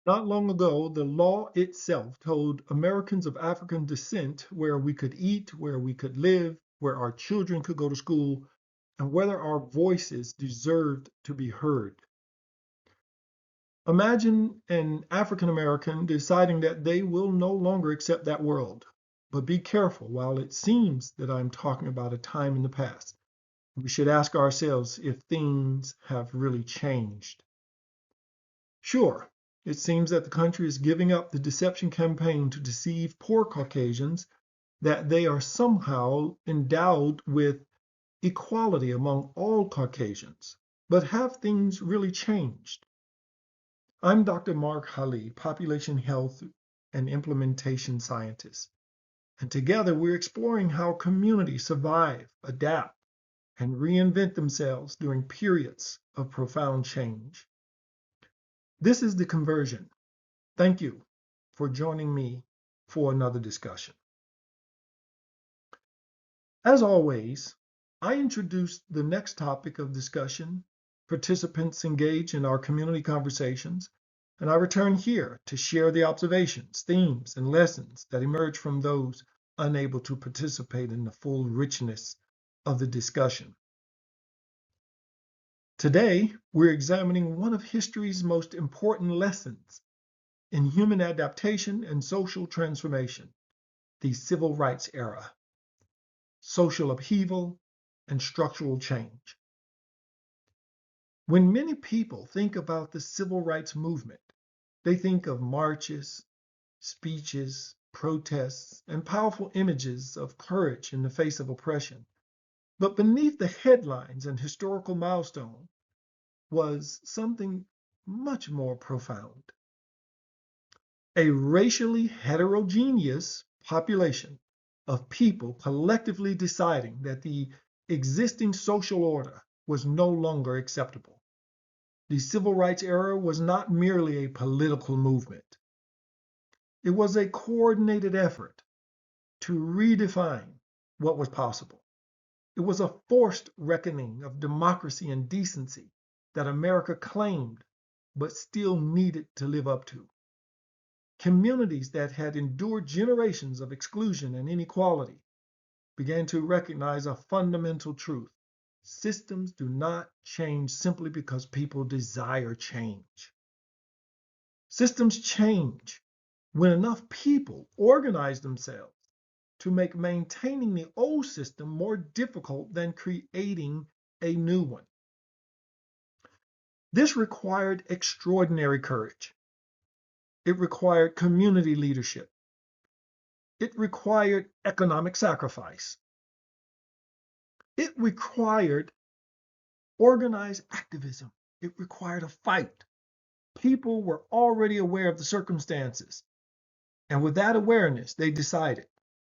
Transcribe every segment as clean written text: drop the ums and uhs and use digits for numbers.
Not long ago, the law itself told Americans of African descent where we could eat, where we could live, where our children could go to school, and whether our voices deserved to be heard. Imagine an African American deciding that they will no longer accept that world. But be careful, while it seems that I'm talking about a time in the past, we should ask ourselves if things have really changed. Sure, it seems that the country is giving up the deception campaign to deceive poor Caucasians that they are somehow endowed with equality among all Caucasians. But have things really changed? I'm Dr. Mark HaLi, Population Health and Implementation Scientist. And together we're exploring how communities survive, adapt, and reinvent themselves during periods of profound change. This is The Conversion. Thank you for joining me for another discussion. As always, I introduce the next topic of discussion. Participants engage in our community conversations, and I return here to share the observations, themes, and lessons that emerge from those unable to participate in the full richness of the discussion. Today, we're examining one of history's most important lessons in human adaptation and social transformation, the Civil Rights era, social upheaval, and structural change. When many people think about the civil rights movement, they think of marches, speeches, protests, and powerful images of courage in the face of oppression. But beneath the headlines and historical milestone was something much more profound. A racially heterogeneous population of people collectively deciding that the existing social order was no longer acceptable. The civil rights era was not merely a political movement. It was a coordinated effort to redefine what was possible. It was a forced reckoning of democracy and decency that America claimed but still needed to live up to. Communities that had endured generations of exclusion and inequality began to recognize a fundamental truth. Systems do not change simply because people desire change. Systems change when enough people organize themselves to make maintaining the old system more difficult than creating a new one. This required extraordinary courage. It required community leadership. It required economic sacrifice. It required organized activism. It required a fight. People were already aware of the circumstances. And with that awareness, they decided.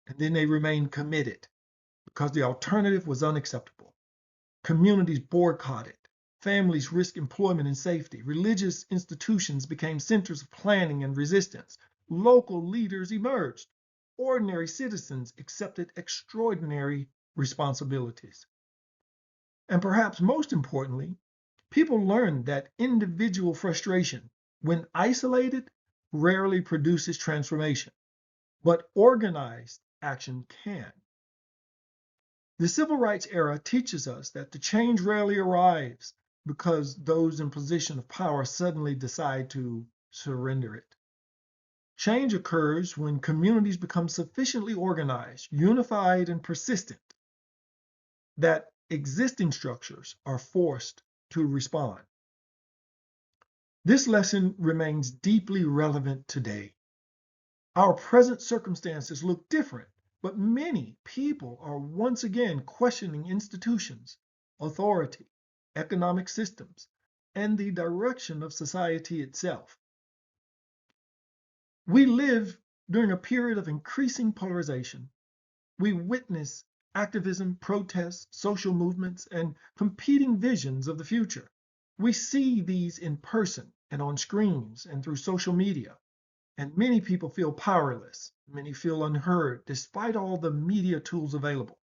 And then they remained committed because the alternative was unacceptable. Communities boycotted. Families risked employment and safety. Religious institutions became centers of planning and resistance. Local leaders emerged. Ordinary citizens accepted extraordinary responsibilities. And perhaps most importantly, people learned that individual frustration, when isolated, rarely produces transformation, but organized action can. The civil rights era teaches us that the change rarely arrives because those in position of power suddenly decide to surrender it. Change occurs when communities become sufficiently organized, unified, and persistent that existing structures are forced to respond. This lesson remains deeply relevant today. Our present circumstances look different, but many people are once again questioning institutions, authority, economic systems, and the direction of society itself. We live during a period of increasing polarization. We witness activism, protests, social movements, and competing visions of the future. We see these in person and on screens and through social media. And many people feel powerless. Many feel unheard despite all the media tools available.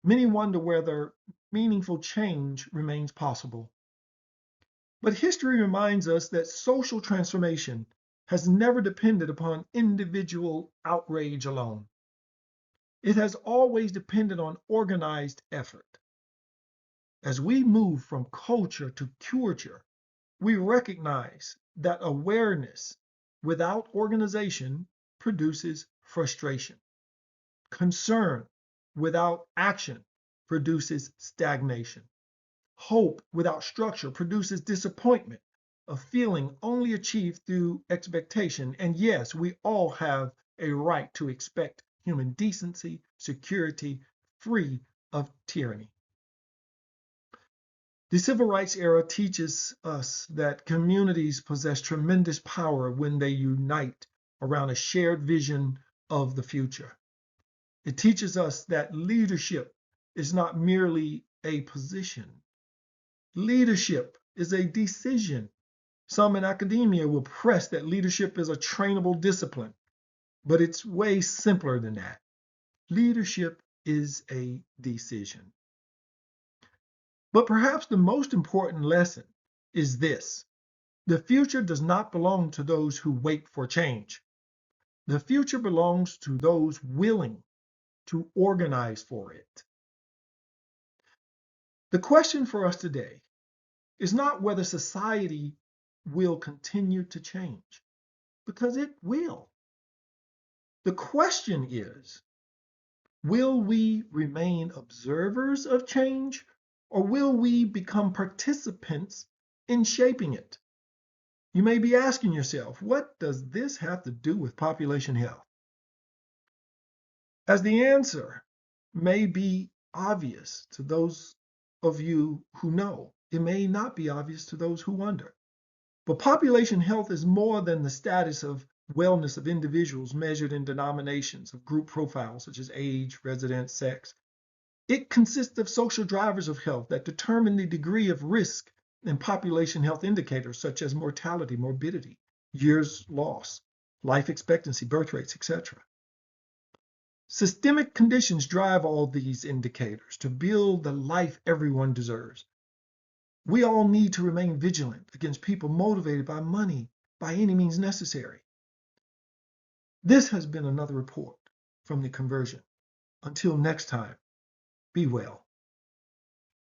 Many wonder whether meaningful change remains possible. But history reminds us that social transformation has never depended upon individual outrage alone. It has always depended on organized effort. As we move from culture to CUREture, we recognize that awareness without organization produces frustration. Concern without action produces stagnation. Hope without structure produces disappointment, a feeling only achieved through expectation. And yes, we all have a right to expect human decency, security, free of tyranny. The Civil Rights era teaches us that communities possess tremendous power when they unite around a shared vision of the future. It teaches us that leadership is not merely a position. Leadership is a decision. Some in academia will press that leadership is a trainable discipline, but it's way simpler than that. Leadership is a decision. But perhaps the most important lesson is this: the future does not belong to those who wait for change. The future belongs to those willing to organize for it. The question for us today is not whether society will continue to change, because it will. The question is, will we remain observers of change, or will we become participants in shaping it? You may be asking yourself, what does this have to do with population health? As the answer may be obvious to those of you who know, it may not be obvious to those who wonder. But population health is more than the status of wellness of individuals measured in denominations of group profiles such as age, residence, sex. It consists of social drivers of health that determine the degree of risk in population health indicators such as mortality, morbidity, years lost, life expectancy, birth rates, etc. Systemic conditions drive all these indicators to build the life everyone deserves. We all need to remain vigilant against people motivated by money by any means necessary. This has been another report from the Conversion. Until next time, be well.